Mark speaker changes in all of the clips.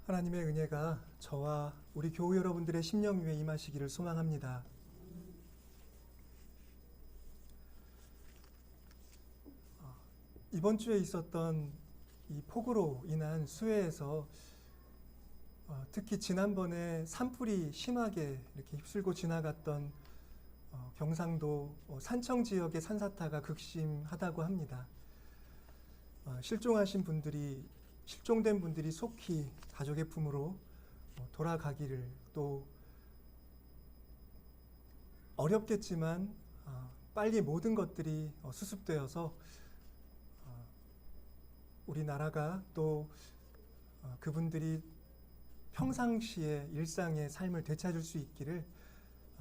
Speaker 1: 하나님의 은혜가 저와 우리 교우 여러분들의 심령 위에 임하시기를 소망합니다. 이번 주에 있었던 이 폭우로 인한 수해에서 특히 지난번에 산불이 심하게 이렇게 휩쓸고 지나갔던 경상도 산청 지역의 산사태가 극심하다고 합니다. 실종된 분들이 속히 가족의 품으로 돌아가기를, 또 어렵겠지만 빨리 모든 것들이 수습되어서 우리나라가 또 그분들이 평상시의 일상의 삶을 되찾을 수 있기를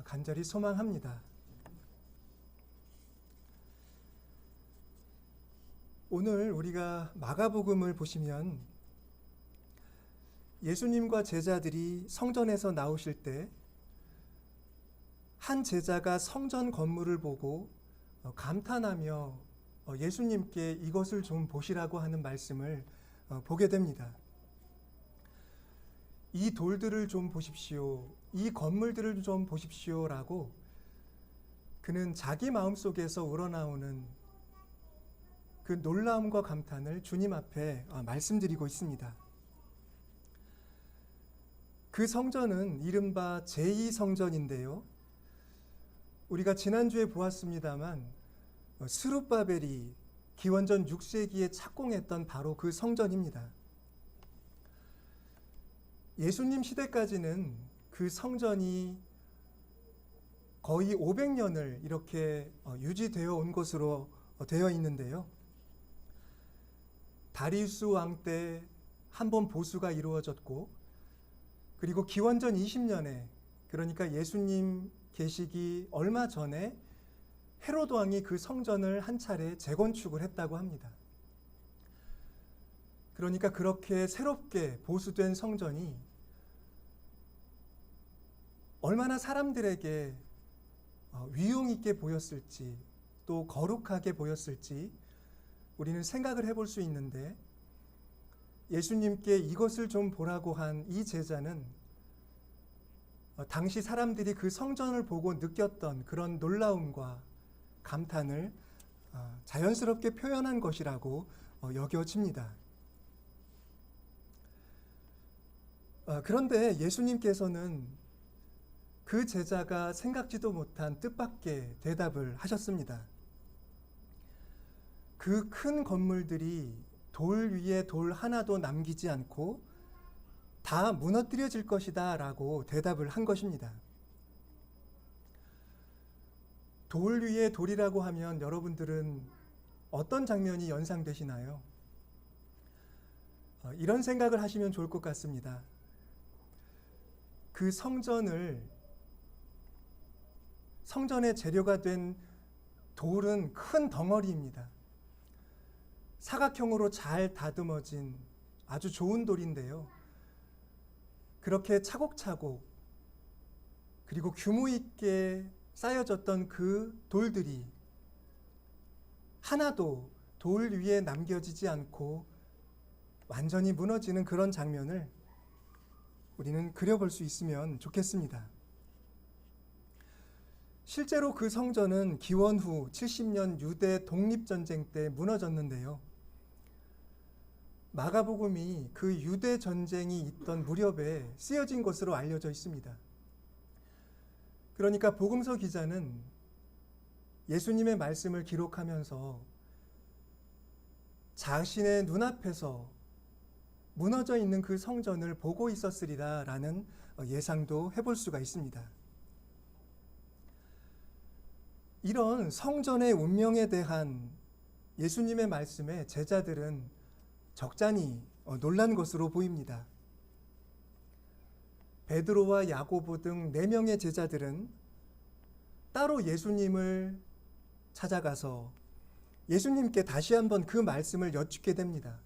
Speaker 1: 간절히 소망합니다. 오늘 우리가 마가복음을 보시면 예수님과 제자들이 성전에서 나오실 때 한 제자가 성전 건물을 보고 감탄하며 예수님께 이것을 좀 보시라고 하는 말씀을 보게 됩니다. 이 돌들을 좀 보십시오. 이 건물들을 좀 보십시오라고 그는 자기 마음속에서 우러나오는 그 놀라움과 감탄을 주님 앞에 말씀드리고 있습니다. 그 성전은 이른바 제2성전인데요. 우리가 지난주에 보았습니다만 스룹바벨이 기원전 6세기에 착공했던 바로 그 성전입니다. 예수님 시대까지는 그 성전이 거의 500년을 이렇게 유지되어 온 것으로 되어 있는데요. 다리우스 왕 때 한 번 보수가 이루어졌고, 그리고 기원전 20년에, 그러니까 예수님 계시기 얼마 전에 헤로드 왕이 그 성전을 한 차례 재건축을 했다고 합니다. 그러니까 그렇게 새롭게 보수된 성전이 얼마나 사람들에게 위용 있게 보였을지, 또 거룩하게 보였을지 우리는 생각을 해볼 수 있는데, 예수님께 이것을 좀 보라고 한 이 제자는 당시 사람들이 그 성전을 보고 느꼈던 그런 놀라움과 감탄을 자연스럽게 표현한 것이라고 여겨집니다. 그런데 예수님께서는 그 제자가 생각지도 못한 뜻밖의 대답을 하셨습니다. 그 큰 건물들이 돌 위에 돌 하나도 남기지 않고 다 무너뜨려질 것이다 라고 대답을 한 것입니다. 돌 위에 돌이라고 하면 여러분들은 어떤 장면이 연상되시나요? 이런 생각을 하시면 좋을 것 같습니다. 그 성전의 재료가 된 돌은 큰 덩어리입니다. 사각형으로 잘 다듬어진 아주 좋은 돌인데요. 그렇게 차곡차곡 그리고 규모 있게 쌓여졌던 그 돌들이 하나도 돌 위에 남겨지지 않고 완전히 무너지는 그런 장면을 우리는 그려볼 수 있으면 좋겠습니다. 실제로 그 성전은 기원 후 70년 유대 독립전쟁 때 무너졌는데요. 마가복음이 그 유대 전쟁이 있던 무렵에 쓰여진 것으로 알려져 있습니다. 그러니까 복음서 기자는 예수님의 말씀을 기록하면서 자신의 눈앞에서 무너져 있는 그 성전을 보고 있었으리라라는 예상도 해볼 수가 있습니다. 이런 성전의 운명에 대한 예수님의 말씀에 제자들은 적잖이 놀란 것으로 보입니다. 베드로와 야고보 등 4명의 제자들은 따로 예수님을 찾아가서 예수님께 다시 한번 그 말씀을 여쭙게 됩니다.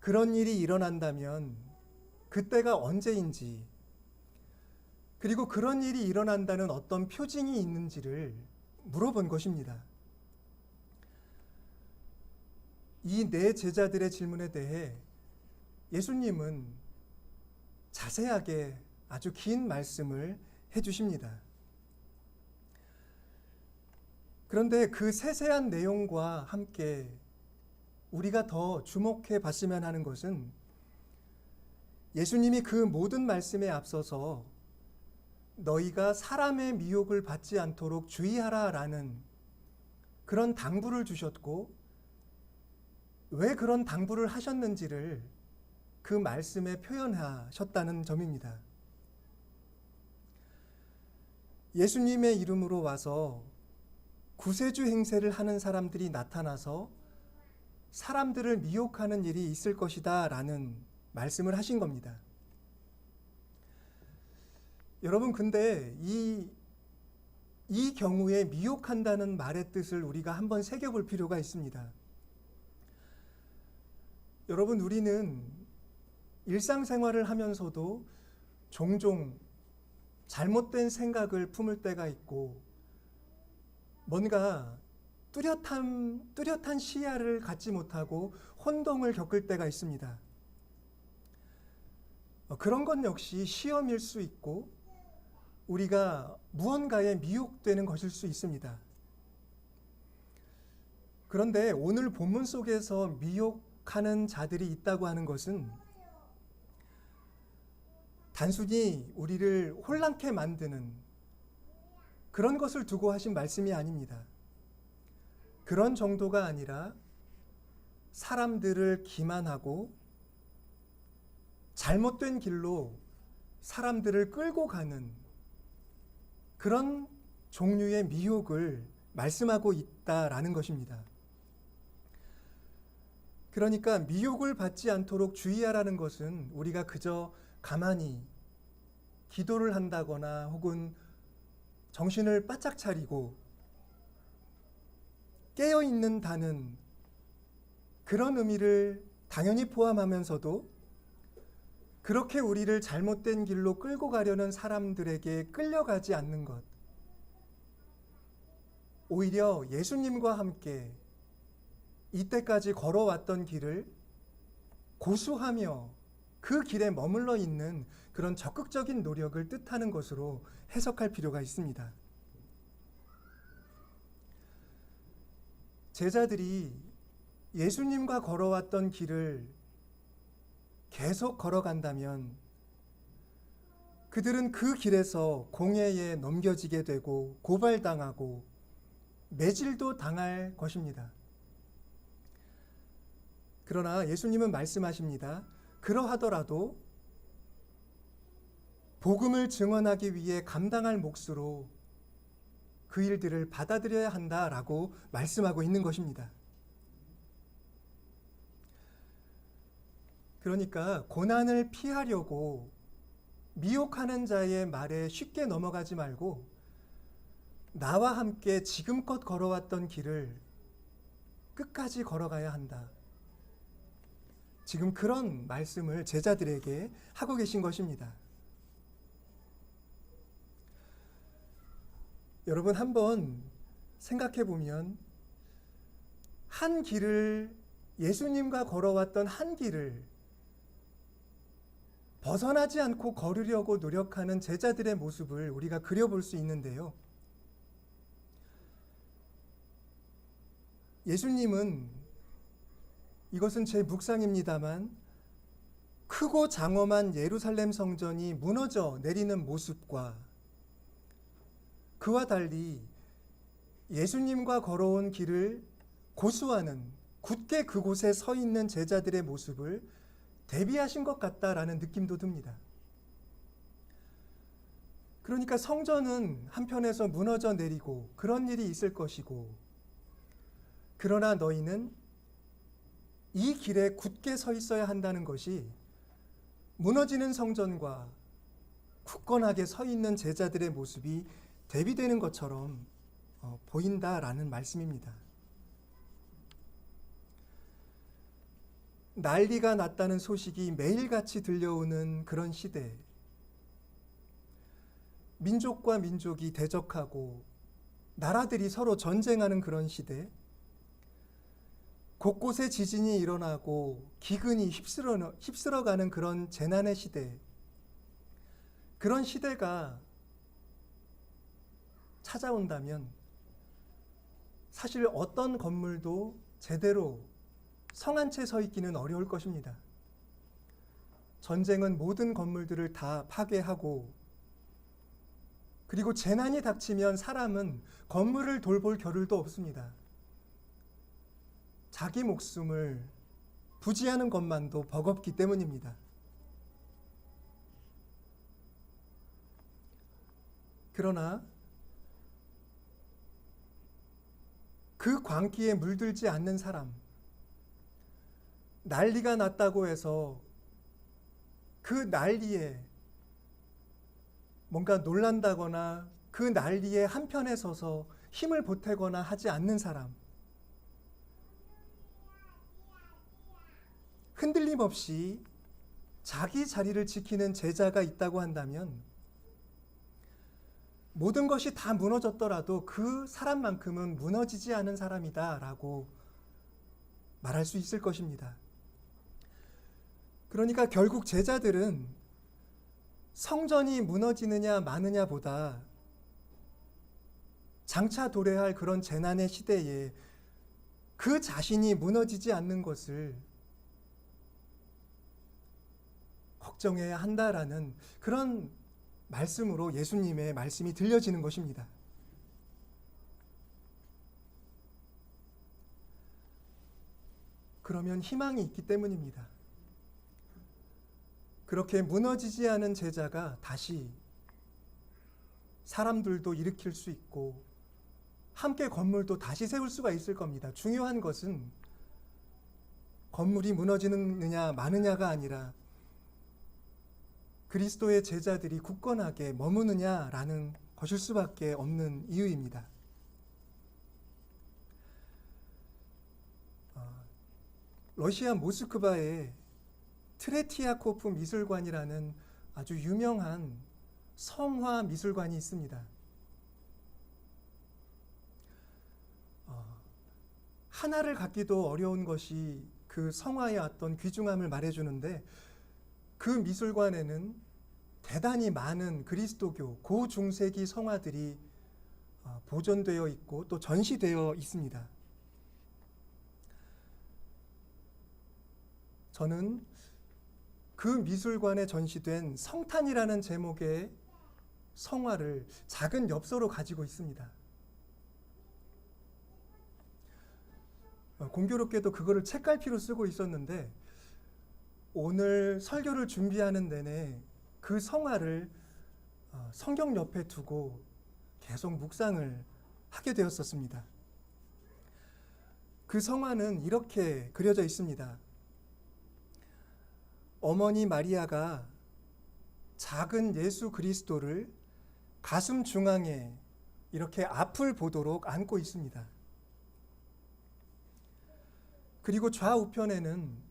Speaker 1: 그런 일이 일어난다면 그때가 언제인지, 그리고 그런 일이 일어난다는 어떤 표징이 있는지를 물어본 것입니다. 이 4 제자들의 질문에 대해 예수님은 자세하게 아주 긴 말씀을 해주십니다. 그런데 그 세세한 내용과 함께 우리가 더 주목해 봤으면 하는 것은 예수님이 그 모든 말씀에 앞서서 너희가 사람의 미혹을 받지 않도록 주의하라라는 그런 당부를 주셨고, 왜 그런 당부를 하셨는지를 그 말씀에 표현하셨다는 점입니다. 예수님의 이름으로 와서 구세주 행세를 하는 사람들이 나타나서 사람들을 미혹하는 일이 있을 것이다 라는 말씀을 하신 겁니다. 여러분, 근데 이 경우에 미혹한다는 말의 뜻을 우리가 한번 새겨볼 필요가 있습니다. 여러분, 우리는 일상생활을 하면서도 종종 잘못된 생각을 품을 때가 있고, 뭔가 뚜렷한 시야를 갖지 못하고 혼동을 겪을 때가 있습니다. 그런 것 역시 시험일 수 있고 우리가 무언가에 미혹되는 것일 수 있습니다. 그런데 오늘 본문 속에서 미혹하는 자들이 있다고 하는 것은 단순히 우리를 혼란케 만드는 그런 것을 두고 하신 말씀이 아닙니다. 그런 정도가 아니라 사람들을 기만하고 잘못된 길로 사람들을 끌고 가는 그런 종류의 미혹을 말씀하고 있다라는 것입니다. 그러니까 미혹을 받지 않도록 주의하라는 것은 우리가 그저 가만히 기도를 한다거나 혹은 정신을 바짝 차리고 깨어있는다는 그런 의미를 당연히 포함하면서도 그렇게 우리를 잘못된 길로 끌고 가려는 사람들에게 끌려가지 않는 것, 오히려 예수님과 함께 이때까지 걸어왔던 길을 고수하며 그 길에 머물러 있는 그런 적극적인 노력을 뜻하는 것으로 해석할 필요가 있습니다. 제자들이 예수님과 걸어왔던 길을 계속 걸어간다면 그들은 그 길에서 공회에 넘겨지게 되고 고발당하고 매질도 당할 것입니다. 그러나 예수님은 말씀하십니다. 그러하더라도 복음을 증언하기 위해 감당할 몫으로 그 일들을 받아들여야 한다라고 말씀하고 있는 것입니다. 그러니까 고난을 피하려고 미혹하는 자의 말에 쉽게 넘어가지 말고 나와 함께 지금껏 걸어왔던 길을 끝까지 걸어가야 한다. 지금 그런 말씀을 제자들에게 하고 계신 것입니다. 여러분 한번 생각해 보면 한 길을 예수님과 걸어왔던 한 길을 벗어나지 않고 걸으려고 노력하는 제자들의 모습을 우리가 그려볼 수 있는데요. 예수님은 이것은 제 묵상입니다만 크고 장엄한 예루살렘 성전이 무너져 내리는 모습과 그와 달리 예수님과 걸어온 길을 고수하는 굳게 그곳에 서 있는 제자들의 모습을 대비하신 것 같다라는 느낌도 듭니다. 그러니까 성전은 한편에서 무너져 내리고 그런 일이 있을 것이고, 그러나 너희는 이 길에 굳게 서 있어야 한다는 것이 무너지는 성전과 굳건하게 서 있는 제자들의 모습이 대비되는 것처럼 보인다라는 말씀입니다. 난리가 났다는 소식이 매일같이 들려오는 그런 시대, 민족과 민족이 대적하고 나라들이 서로 전쟁하는 그런 시대, 곳곳에 지진이 일어나고 기근이 휩쓸어가는 그런 재난의 시대, 그런 시대가 찾아온다면 사실 어떤 건물도 제대로 성 한 채 서 있기는 어려울 것입니다. 전쟁은 모든 건물들을 다 파괴하고, 그리고 재난이 닥치면 사람은 건물을 돌볼 겨를도 없습니다. 자기 목숨을 부지하는 것만도 버겁기 때문입니다. 그러나 그 광기에 물들지 않는 사람, 난리가 났다고 해서 그 난리에 뭔가 놀란다거나 그 난리에 한편에 서서 힘을 보태거나 하지 않는 사람, 흔들림 없이 자기 자리를 지키는 제자가 있다고 한다면 모든 것이 다 무너졌더라도 그 사람만큼은 무너지지 않은 사람이다라고 말할 수 있을 것입니다. 그러니까 결국 제자들은 성전이 무너지느냐 마느냐보다 장차 도래할 그런 재난의 시대에 그 자신이 무너지지 않는 것을 걱정해야 한다라는 그런 말씀으로 예수님의 말씀이 들려지는 것입니다. 그러면 희망이 있기 때문입니다. 그렇게 무너지지 않은 제자가 다시 사람들도 일으킬 수 있고 함께 건물도 다시 세울 수가 있을 겁니다. 중요한 것은 건물이 무너지느냐 마느냐가 아니라 그리스도의 제자들이 굳건하게 머무느냐라는 것일 수밖에 없는 이유입니다. 러시아 모스크바에 트레티아코프 미술관이라는 아주 유명한 성화 미술관이 있습니다. 하나를 갖기도 어려운 것이 그 성화의 어떤 귀중함을 말해주는데, 그 미술관에는 대단히 많은 그리스도교 고중세기 성화들이 보존되어 있고 또 전시되어 있습니다. 저는 그 미술관에 전시된 성탄이라는 제목의 성화를 작은 엽서로 가지고 있습니다. 공교롭게도 그거를 책갈피로 쓰고 있었는데 오늘 설교를 준비하는 내내 그 성화를 성경 옆에 두고 계속 묵상을 하게 되었었습니다. 그 성화는 이렇게 그려져 있습니다. 어머니 마리아가 작은 예수 그리스도를 가슴 중앙에 이렇게 앞을 보도록 안고 있습니다. 그리고 좌우편에는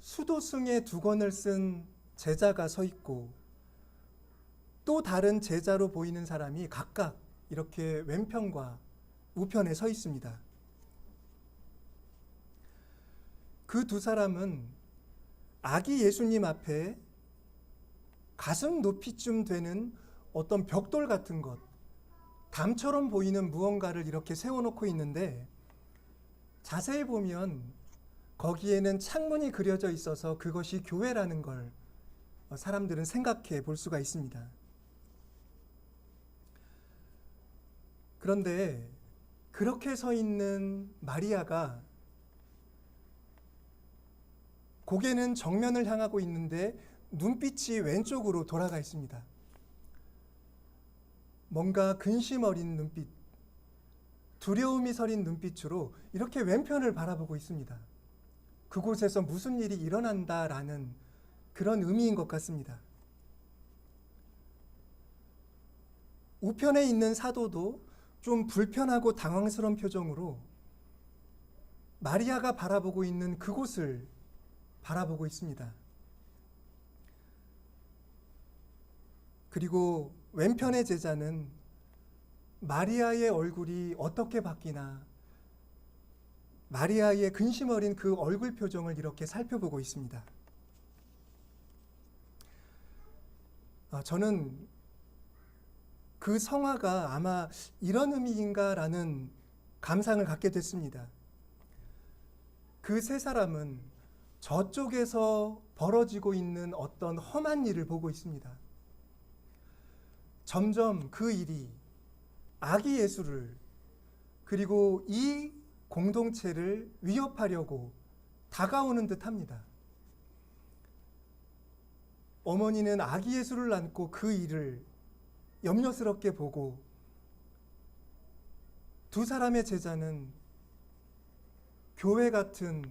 Speaker 1: 수도승의 두 권을 쓴 제자가 서 있고 또 다른 제자로 보이는 사람이 각각 이렇게 왼편과 우편에 서 있습니다. 그 두 사람은 아기 예수님 앞에 가슴 높이쯤 되는 어떤 벽돌 같은 것, 담처럼 보이는 무언가를 이렇게 세워놓고 있는데 자세히 보면 거기에는 창문이 그려져 있어서 그것이 교회라는 걸 사람들은 생각해 볼 수가 있습니다. 그런데 그렇게 서 있는 마리아가 고개는 정면을 향하고 있는데 눈빛이 왼쪽으로 돌아가 있습니다. 뭔가 근심 어린 눈빛, 두려움이 서린 눈빛으로 이렇게 왼편을 바라보고 있습니다. 그곳에서 무슨 일이 일어난다라는 그런 의미인 것 같습니다. 우편에 있는 사도도 좀 불편하고 당황스러운 표정으로 마리아가 바라보고 있는 그곳을 바라보고 있습니다. 그리고 왼편의 제자는 마리아의 얼굴이 어떻게 바뀌나 마리아의 근심 어린 그 얼굴 표정을 이렇게 살펴보고 있습니다. 저는 그 성화가 아마 이런 의미인가라는 감상을 갖게 됐습니다. 그 세 사람은 저쪽에서 벌어지고 있는 어떤 험한 일을 보고 있습니다. 점점 그 일이 아기 예수를 그리고 이 공동체를 위협하려고 다가오는 듯합니다. 어머니는 아기 예수를 안고 그 일을 염려스럽게 보고 두 사람의 제자는 교회 같은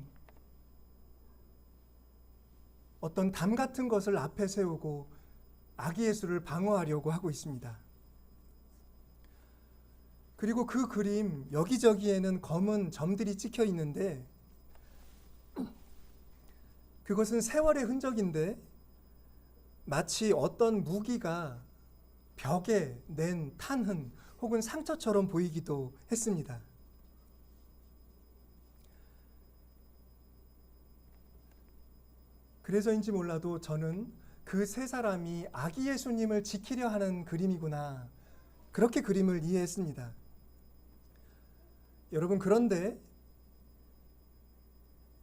Speaker 1: 어떤 담 같은 것을 앞에 세우고 아기 예수를 방어하려고 하고 있습니다. 그리고 그 그림 여기저기에는 검은 점들이 찍혀 있는데 그것은 세월의 흔적인데 마치 어떤 무기가 벽에 낸 탄흔 혹은 상처처럼 보이기도 했습니다. 그래서인지 몰라도 저는 그 세 사람이 아기 예수님을 지키려 하는 그림이구나, 그렇게 그림을 이해했습니다. 여러분, 그런데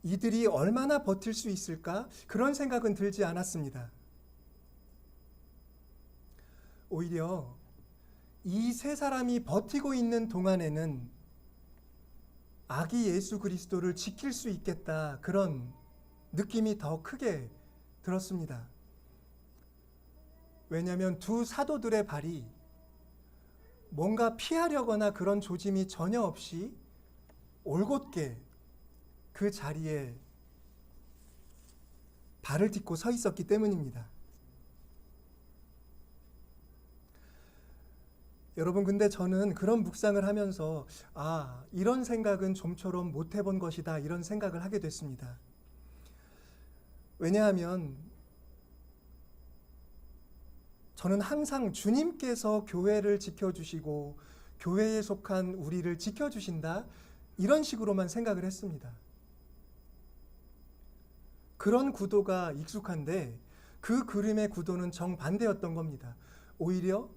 Speaker 1: 이들이 얼마나 버틸 수 있을까? 그런 생각은 들지 않았습니다. 오히려 이 세 사람이 버티고 있는 동안에는 아기 예수 그리스도를 지킬 수 있겠다, 그런 느낌이 더 크게 들었습니다. 왜냐하면 두 사도들의 발이 뭔가 피하려거나 그런 조짐이 전혀 없이 올곧게 그 자리에 발을 딛고 서 있었기 때문입니다. 여러분, 근데 저는 그런 묵상을 하면서 이런 생각은 좀처럼 못 해본 것이다, 이런 생각을 하게 됐습니다. 왜냐하면 저는 항상 주님께서 교회를 지켜주시고 교회에 속한 우리를 지켜주신다, 이런 식으로만 생각을 했습니다. 그런 구도가 익숙한데 그 그림의 구도는 정반대였던 겁니다. 오히려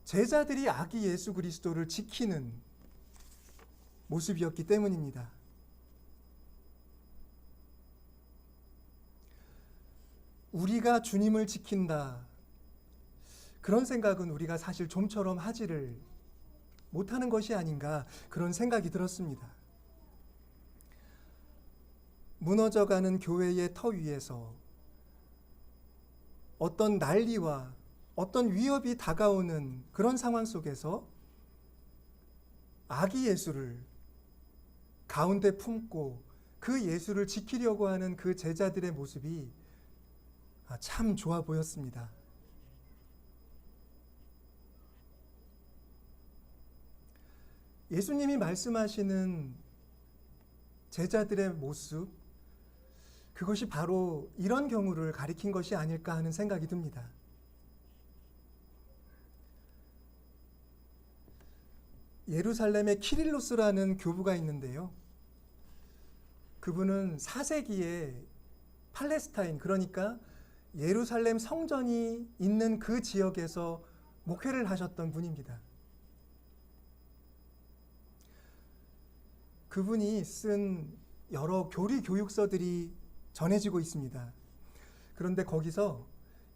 Speaker 1: 제자들이 아기 예수 그리스도를 지키는 모습이었기 때문입니다. 우리가 주님을 지킨다, 그런 생각은 우리가 사실 좀처럼 하지를 못하는 것이 아닌가, 그런 생각이 들었습니다. 무너져가는 교회의 터 위에서 어떤 난리와 어떤 위협이 다가오는 그런 상황 속에서 아기 예수를 가운데 품고 그 예수를 지키려고 하는 그 제자들의 모습이 참 좋아 보였습니다. 예수님이 말씀하시는 제자들의 모습, 그것이 바로 이런 경우를 가리킨 것이 아닐까 하는 생각이 듭니다. 예루살렘에 키릴로스라는 교부가 있는데요. 그분은 4세기에 팔레스타인, 그러니까 예루살렘 성전이 있는 그 지역에서 목회를 하셨던 분입니다. 그분이 쓴 여러 교리 교육서들이 전해지고 있습니다. 그런데 거기서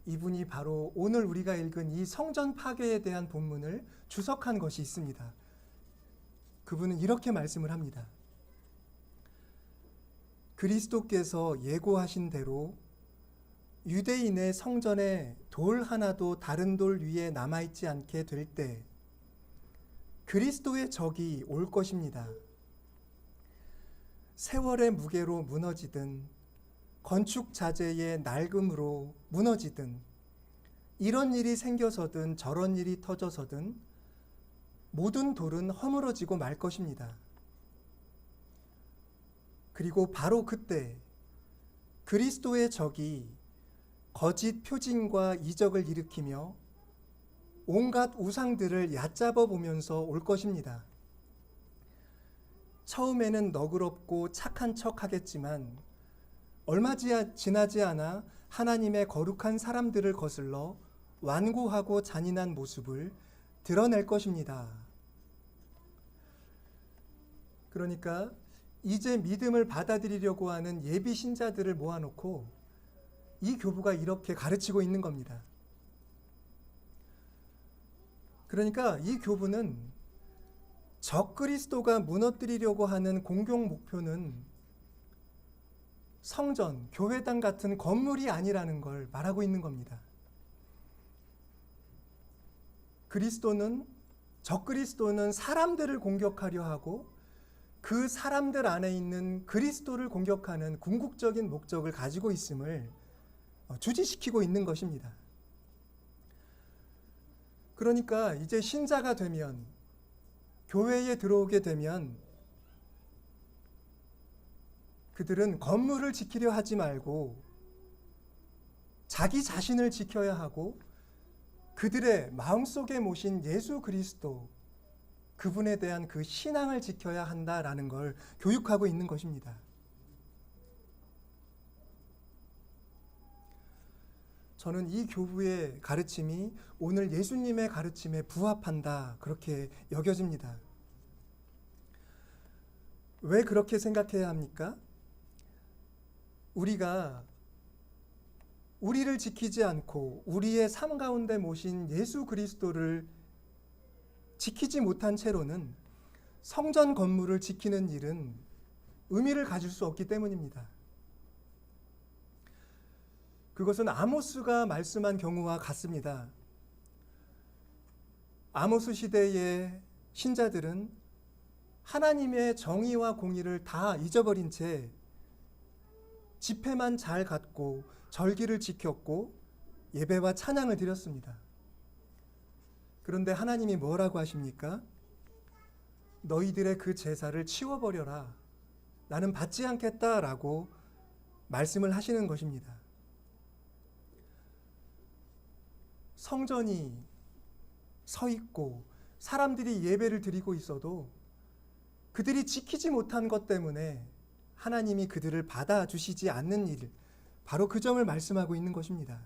Speaker 1: 이분이 바로 오늘 우리가 읽은 이 성전 파괴에 대한 본문을 주석한 것이 있습니다. 그분은 이렇게 말씀을 합니다. 그리스도께서 예고하신 대로 유대인의 성전에 돌 하나도 다른 돌 위에 남아있지 않게 될 때 그리스도의 적이 올 것입니다. 세월의 무게로 무너지든 건축 자재의 낡음으로 무너지든 이런 일이 생겨서든 저런 일이 터져서든 모든 돌은 허물어지고 말 것입니다. 그리고 바로 그때 그리스도의 적이 거짓 표징과 이적을 일으키며 온갖 우상들을 얕잡아 보면서 올 것입니다. 처음에는 너그럽고 착한 척 하겠지만 얼마 지나지 않아 하나님의 거룩한 사람들을 거슬러 완고하고 잔인한 모습을 드러낼 것입니다. 그러니까 이제 믿음을 받아들이려고 하는 예비 신자들을 모아놓고 이 교부가 이렇게 가르치고 있는 겁니다. 그러니까 이 교부는 적그리스도가 무너뜨리려고 하는 공공 목표는 성전, 교회당 같은 건물이 아니라는 걸 말하고 있는 겁니다. 적그리스도는 사람들을 공격하려 하고 그 사람들 안에 있는 그리스도를 공격하는 궁극적인 목적을 가지고 있음을 주지시키고 있는 것입니다. 그러니까 이제 신자가 되면, 교회에 들어오게 되면 그들은 건물을 지키려 하지 말고 자기 자신을 지켜야 하고 그들의 마음속에 모신 예수 그리스도, 그분에 대한 그 신앙을 지켜야 한다라는 걸 교육하고 있는 것입니다. 저는 이 교부의 가르침이 오늘 예수님의 가르침에 부합한다, 그렇게 여겨집니다. 왜 그렇게 생각해야 합니까? 우리가 우리를 지키지 않고 우리의 삶 가운데 모신 예수 그리스도를 지키지 못한 채로는 성전 건물을 지키는 일은 의미를 가질 수 없기 때문입니다. 그것은 아모스가 말씀한 경우와 같습니다. 아모스 시대의 신자들은 하나님의 정의와 공의를 다 잊어버린 채 집회만 잘 갖고 절기를 지켰고 예배와 찬양을 드렸습니다. 그런데 하나님이 뭐라고 하십니까? 너희들의 그 제사를 치워버려라. 나는 받지 않겠다라고 말씀을 하시는 것입니다. 성전이 서 있고 사람들이 예배를 드리고 있어도 그들이 지키지 못한 것 때문에 하나님이 그들을 받아주시지 않는 일, 바로 그 점을 말씀하고 있는 것입니다.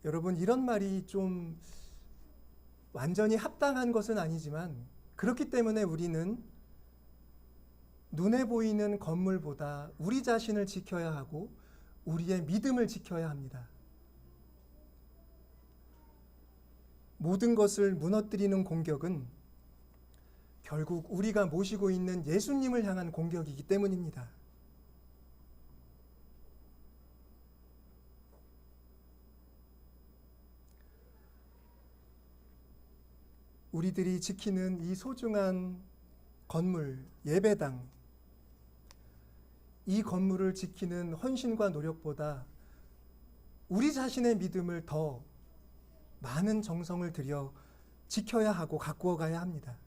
Speaker 1: 여러분, 이런 말이 좀 완전히 합당한 것은 아니지만 그렇기 때문에 우리는 눈에 보이는 건물보다 우리 자신을 지켜야 하고 우리의 믿음을 지켜야 합니다. 모든 것을 무너뜨리는 공격은 결국 우리가 모시고 있는 예수님을 향한 공격이기 때문입니다. 우리들이 지키는 이 소중한 건물, 예배당, 이 건물을 지키는 헌신과 노력보다 우리 자신의 믿음을 더 많은 정성을 들여 지켜야 하고 가꾸어 가야 합니다.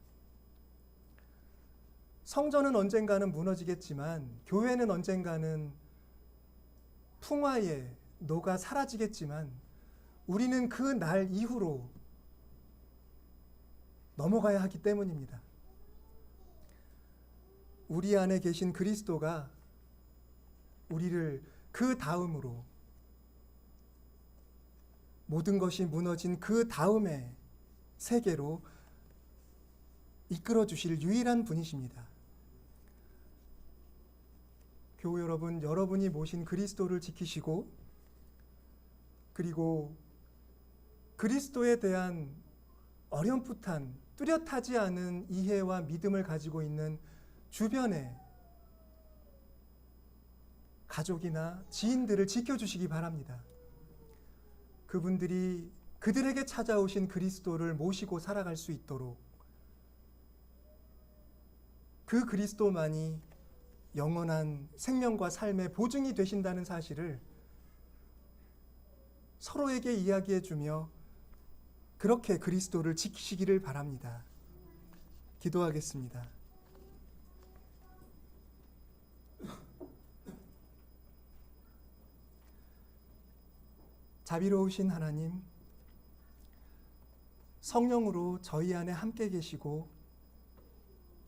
Speaker 1: 성전은 언젠가는 무너지겠지만 교회는 언젠가는 풍화에 녹아 사라지겠지만 우리는 그 날 이후로 넘어가야 하기 때문입니다. 우리 안에 계신 그리스도가 우리를 그 다음으로 모든 것이 무너진 그 다음의 세계로 이끌어 주실 유일한 분이십니다. 교우 여러분, 여러분이 모신 그리스도를 지키시고 그리고 그리스도에 대한 어렴풋한 뚜렷하지 않은 이해와 믿음을 가지고 있는 주변의 가족이나 지인들을 지켜주시기 바랍니다. 그분들이 그들에게 찾아오신 그리스도를 모시고 살아갈 수 있도록 그 그리스도만이 영원한 생명과 삶의 보증이 되신다는 사실을 서로에게 이야기해주며 그렇게 그리스도를 지키시기를 바랍니다. 기도하겠습니다. 자비로우신 하나님, 성령으로 저희 안에 함께 계시고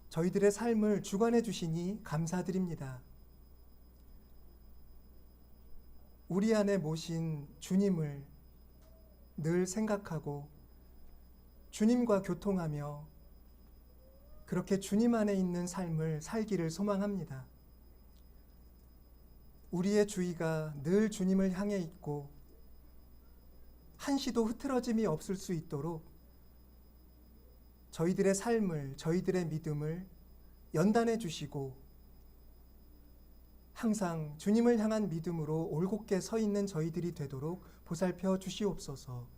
Speaker 1: 저희들의 삶을 주관해 주시니 감사드립니다. 우리 안에 모신 주님을 늘 생각하고 주님과 교통하며 그렇게 주님 안에 있는 삶을 살기를 소망합니다. 우리의 주의가 늘 주님을 향해 있고 한시도 흐트러짐이 없을 수 있도록 저희들의 삶을, 저희들의 믿음을 연단해 주시고 항상 주님을 향한 믿음으로 올곧게 서 있는 저희들이 되도록 보살펴 주시옵소서.